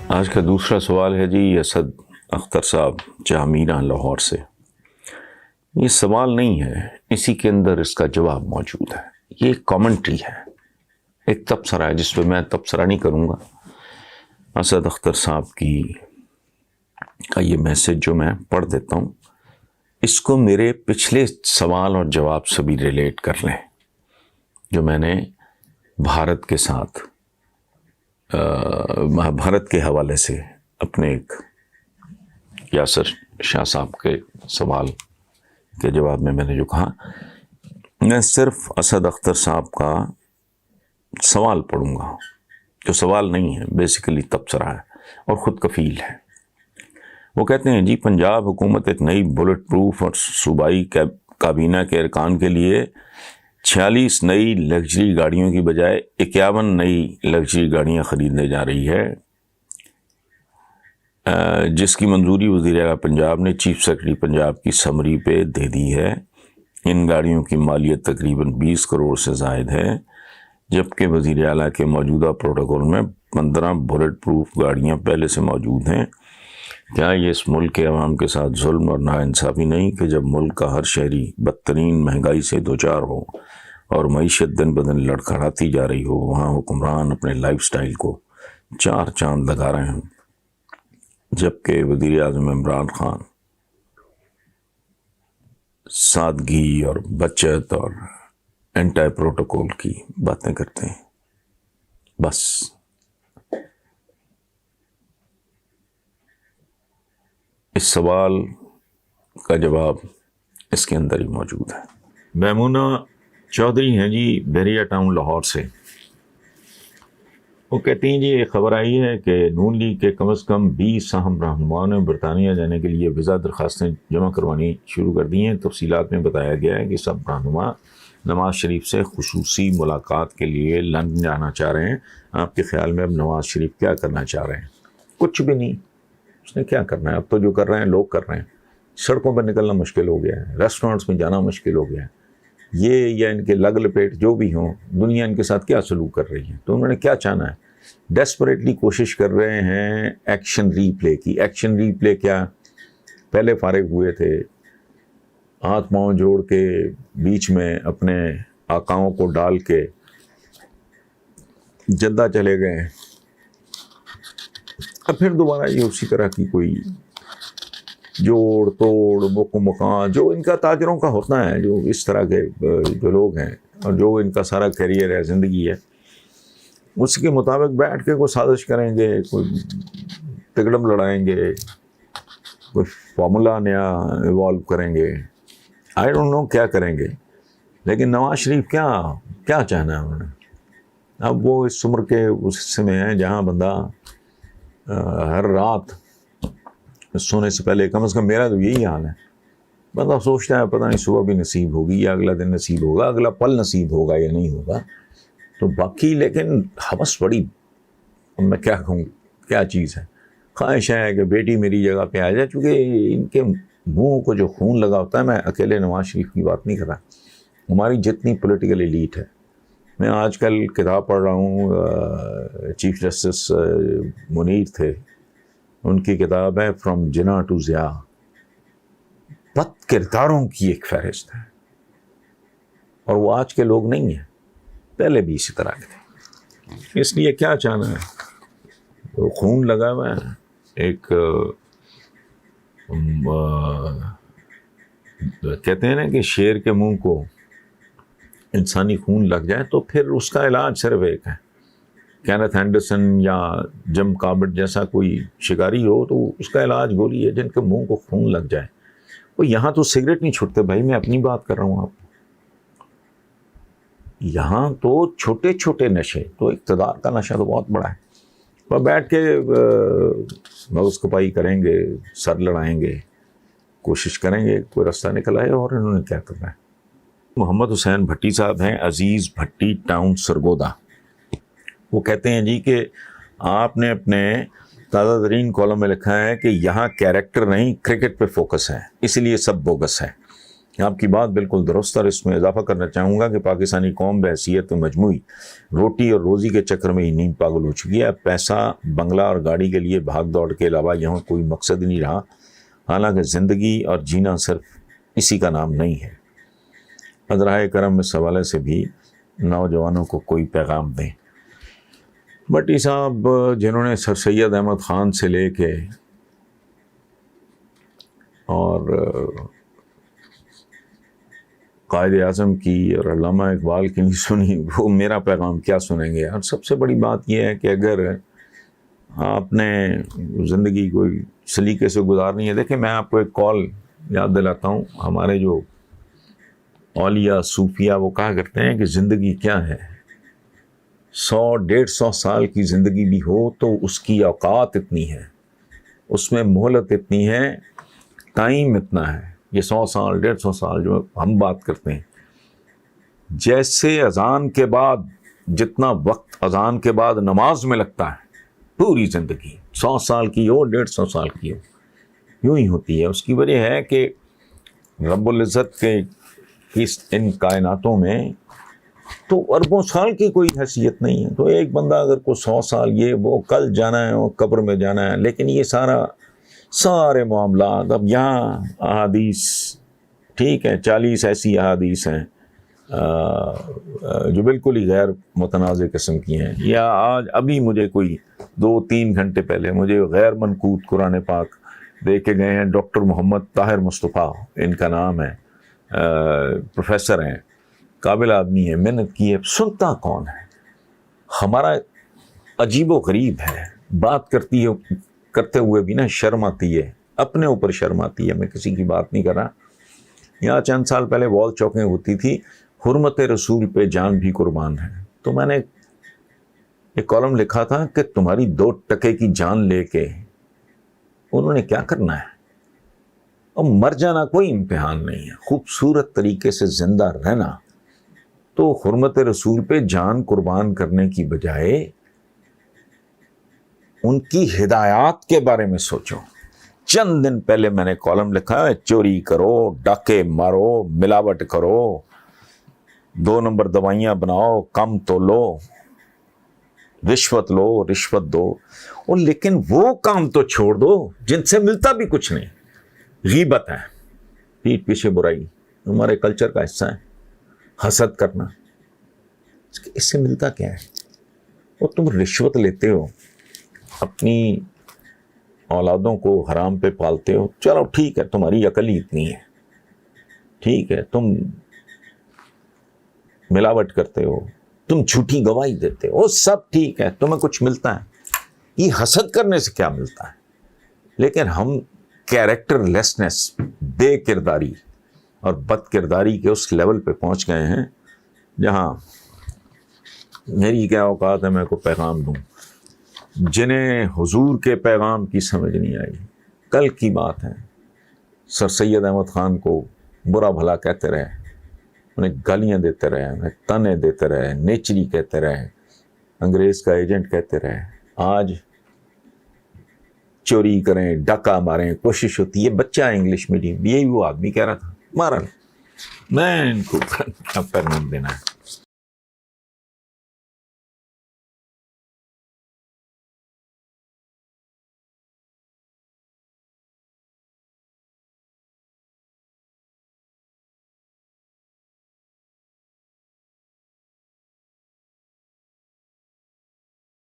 آج کا دوسرا سوال ہے جی اسد اختر صاحب جامعہ لاہور سے۔ یہ سوال نہیں ہے، اسی کے اندر اس کا جواب موجود ہے۔ یہ ایک کامنٹری ہے، ایک تبصرہ ہے جس پہ میں تبصرہ نہیں کروں گا۔ اسد اختر صاحب کا یہ میسج جو میں پڑھ دیتا ہوں، اس کو میرے پچھلے سوال اور جواب سے بھی ریلیٹ کر لیں جو میں نے بھارت کے ساتھ بھارت کے حوالے سے اپنے ایک یاسر شاہ صاحب کے سوال کے جواب میں نے جو کہا، میں صرف اسد اختر صاحب کا سوال پڑھوں گا جو سوال نہیں ہے، بیسیکلی تبصرہ ہے اور خود کفیل ہے۔ وہ کہتے ہیں جی پنجاب حکومت ایک نئی بلٹ پروف اور صوبائی کابینہ کے ارکان کے لیے 46 نئی لگژری گاڑیوں کی بجائے 51 نئی لگژری گاڑیاں خریدنے جا رہی ہے، جس کی منظوری وزیر اعلیٰ پنجاب نے چیف سیکرٹری پنجاب کی سمری پہ دے دی ہے۔ ان گاڑیوں کی مالیت تقریباً 20 کروڑ سے زائد ہے، جبکہ وزیر اعلیٰ کے موجودہ پروٹوکول میں 15 بلٹ پروف گاڑیاں پہلے سے موجود ہیں۔ کیا یہ اس ملک کے عوام کے ساتھ ظلم اور ناانصافی نہیں کہ جب ملک کا ہر شہری بدترین مہنگائی سے دوچار ہو اور معیشت دن بدن لڑکھڑاتی جا رہی ہو، وہاں حکمران اپنے لائف سٹائل کو 4 چاند لگا رہے ہیں، جبکہ وزیر اعظم عمران خان سادگی اور بچت اور اینٹی پروٹوکول کی باتیں کرتے ہیں؟ بس اس سوال کا جواب اس کے اندر ہی موجود ہے۔ میمونہ چودھری ہیں جی بحریہ ٹاؤن لاہور سے۔ وہ کہتی ہیں جی یہ خبر آئی ہے کہ نون لیگ کے کم از کم 20 اہم رہنماؤں نے برطانیہ جانے کے لیے ویزا درخواستیں جمع کروانی شروع کر دی ہیں۔ تفصیلات میں بتایا گیا ہے کہ سب رہنما نواز شریف سے خصوصی ملاقات کے لیے لندن جانا چاہ رہے ہیں۔ آپ کے خیال میں اب نواز شریف کیا کرنا چاہ رہے ہیں؟ کچھ بھی نہیں، اس نے کیا کرنا ہے؟ اب تو جو کر رہے ہیں لوگ کر رہے ہیں۔ سڑکوں پر نکلنا مشکل ہو گیا ہے، ریسٹورنٹس میں جانا مشکل ہو گیا ہے۔ یہ یا ان کے لگ لپیٹ جو بھی ہوں، دنیا ان کے ساتھ کیا سلوک کر رہی ہے، تو انہوں نے کیا چاہنا ہے؟ ڈیسپریٹلی کوشش کر رہے ہیں ایکشن ری پلے کی۔ ایکشن ری پلے کیا؟ پہلے فارغ ہوئے تھے، ہاتھ پاؤں جوڑ کے بیچ میں اپنے آقاؤں کو ڈال کے جدہ چلے گئے، اب پھر دوبارہ یہ اسی طرح کی کوئی جوڑ توڑ مک مکان جو ان کا تاجروں کا ہوتا ہے، جو اس طرح کے جو لوگ ہیں اور جو ان کا سارا کیریئر ہے، زندگی ہے، اس کے مطابق بیٹھ کے کوئی سازش کریں گے، کوئی تگڑم لڑائیں گے، کوئی فارمولا نیا ایوالو کریں گے، آئی ڈونٹ نو کیا کریں گے۔ لیکن نواز شریف کیا چاہنا ہے انہوں نے؟ اب وہ اس عمر کے اس حصے میں ہیں جہاں بندہ ہر رات سونے سے پہلے، کم از کم میرا تو یہی حال ہے، بندہ سوچتا ہے پتہ نہیں صبح بھی نصیب ہوگی یا اگلا دن نصیب ہوگا، اگلا پل نصیب ہوگا یا نہیں ہوگا، تو باقی لیکن حوث بڑی، میں کیا کہوں کیا چیز ہے، خواہش ہے کہ بیٹی میری جگہ پہ آ جائے، چونکہ ان کے منہ کو جو خون لگا ہوتا ہے، میں اکیلے نواز شریف کی بات نہیں کر رہا، ہماری جتنی پولیٹیکل ایلیٹ ہے۔ میں آج کل کتاب پڑھ رہا ہوں، چیف جسٹس منیر تھے، ان کی کتاب ہے فرام جناح ٹو ضیاء، بد کرداروں کی ایک فہرست ہے، اور وہ آج کے لوگ نہیں ہیں، پہلے بھی اسی طرح کے تھے۔ اس لیے کیا چاہنا ہے؟ وہ خون لگا ہوا ہے، ایک کہتے ہیں نا کہ شیر کے منہ کو انسانی خون لگ جائے تو پھر اس کا علاج صرف ایک ہے۔ کینتھ اینڈرسن یا جم کاربٹ جیسا کوئی شکاری ہو تو اس کا علاج گولی ہے، جن کے منہ کو خون لگ جائے۔ وہ یہاں تو سگریٹ نہیں چھوڑتے بھائی، میں اپنی بات کر رہا ہوں آپ، یہاں تو چھوٹے چھوٹے نشے، تو اقتدار کا نشہ تو بہت بڑا ہے۔ وہ بیٹھ کے مغز کپائی کریں گے، سر لڑائیں گے، کوشش کریں گے کوئی راستہ نکل آئے، اور انہوں نے کیا کرنا ہے۔ محمد حسین بھٹی صاحب ہیں، عزیز بھٹی ٹاؤن سرگودا۔ وہ کہتے ہیں جی کہ آپ نے اپنے تازہ ترین کالم میں لکھا ہے کہ یہاں کیریکٹر نہیں کرکٹ پہ فوکس ہے، اسی لیے سب بوگس ہے۔ آپ کی بات بالکل درست، اور اس میں اضافہ کرنا چاہوں گا کہ پاکستانی قوم بحیثیت مجموعی روٹی اور روزی کے چکر میں ہی نیند پاگل ہو چکی ہے. پیسہ، بنگلہ اور گاڑی کے لیے بھاگ دوڑ کے علاوہ یہاں کوئی مقصد نہیں رہا، حالانکہ زندگی اور جینا صرف اسی کا نام نہیں ہے. عذرائے کرم اس حوالے سے بھی نوجوانوں کو کوئی پیغام دیں. بٹی صاحب جنہوں نے سر سید احمد خان سے لے کے اور قائد اعظم کی اور علامہ اقبال کی نہیں سنی، وہ میرا پیغام کیا سنیں گے. اور سب سے بڑی بات یہ ہے کہ اگر آپ نے زندگی کوئی سلیقے سے گزارنی ہے، دیکھیں میں آپ کو ایک کال یاد دلاتا ہوں. ہمارے جو اولیاء صوفیہ وہ کہا کرتے ہیں کہ زندگی کیا ہے، 100-150 سال کی زندگی بھی ہو تو اس کی اوقات اتنی ہے، اس میں مہلت اتنی ہے، ٹائم اتنا ہے. یہ 100 سال 150 سال جو ہم بات کرتے ہیں، جیسے اذان کے بعد جتنا وقت اذان کے بعد نماز میں لگتا ہے، پوری زندگی 100 سال کی ہو 150 سال کی ہو یوں ہی ہوتی ہے. اس کی وجہ ہے کہ رب العزت کے ان کائناتوں میں تو اربوں سال کی کوئی حیثیت نہیں ہے. تو ایک بندہ اگر کوئی 100 سال یہ وہ کل جانا ہے وہ قبر میں جانا ہے، لیکن یہ سارے معاملات اب یہاں احادیث ٹھیک ہے، 40 ایسی احادیث ہیں جو بالکل ہی غیر متنازع قسم کی ہیں. یا آج ابھی مجھے کوئی 2-3 گھنٹے پہلے مجھے غیر منقوط قرآن پاک دے کے گئے ہیں. ڈاکٹر محمد طاہر مصطفیٰ ان کا نام ہے، پروفیسر ہیں، قابل آدمی ہے، محنت کی ہے. سنتا کون ہے؟ ہمارا عجیب و غریب ہے. بات کرتے ہوئے بھی نا شرم آتی ہے، اپنے اوپر شرم آتی ہے. میں کسی کی بات نہیں کر رہا. یہاں چند سال پہلے وال چوکیں ہوتی تھی، حرمت رسول پہ جان بھی قربان ہے. تو میں نے ایک کالم لکھا تھا کہ تمہاری 2 ٹکے کی جان لے کے انہوں نے کیا کرنا ہے؟ اور مر جانا کوئی امتحان نہیں ہے، خوبصورت طریقے سے زندہ رہنا. تو حرمت رسول پہ جان قربان کرنے کی بجائے ان کی ہدایات کے بارے میں سوچو. چند دن پہلے میں نے کالم لکھا ہے، چوری کرو، ڈاکے مارو، ملاوٹ کرو، 2 نمبر دوائیاں بناؤ، کم تو لو، رشوت لو، رشوت دو. اور لیکن وہ کام تو چھوڑ دو جن سے ملتا بھی کچھ نہیں. غیبت ہے، پیٹھ پیچھے برائی، ہمارے کلچر کا حصہ ہے. حسد کرنا، اس سے ملتا کیا ہے؟ اور تم رشوت لیتے ہو، اپنی اولادوں کو حرام پہ پالتے ہو. چلو ٹھیک ہے، تمہاری عقل ہی اتنی ہے، ٹھیک ہے، تم ملاوٹ کرتے ہو، تم جھوٹی گواہی دیتے ہو، سب ٹھیک ہے، تمہیں کچھ ملتا ہے. یہ حسد کرنے سے کیا ملتا ہے؟ لیکن ہم کیریکٹر لیسنس، بے کرداری اور بد کرداری کے اس لیول پہ پہنچ گئے ہیں جہاں میری کیا اوقات ہے میں کو پیغام دوں. جنہیں حضور کے پیغام کی سمجھ نہیں آئی، کل کی بات ہے، سر سید احمد خان کو برا بھلا کہتے رہے، انہیں گالیاں دیتے رہے، انہیں تانے دیتے رہے، نیچری کہتے رہے، انگریز کا ایجنٹ کہتے رہے. آج چوری کریں، ڈاکہ ماریں، کوشش ہوتی ہے. بچہ انگلش میڈیم، یہی وہ آدمی کہہ رہا تھا، مارا. میں ان کو پیغام دینا ہے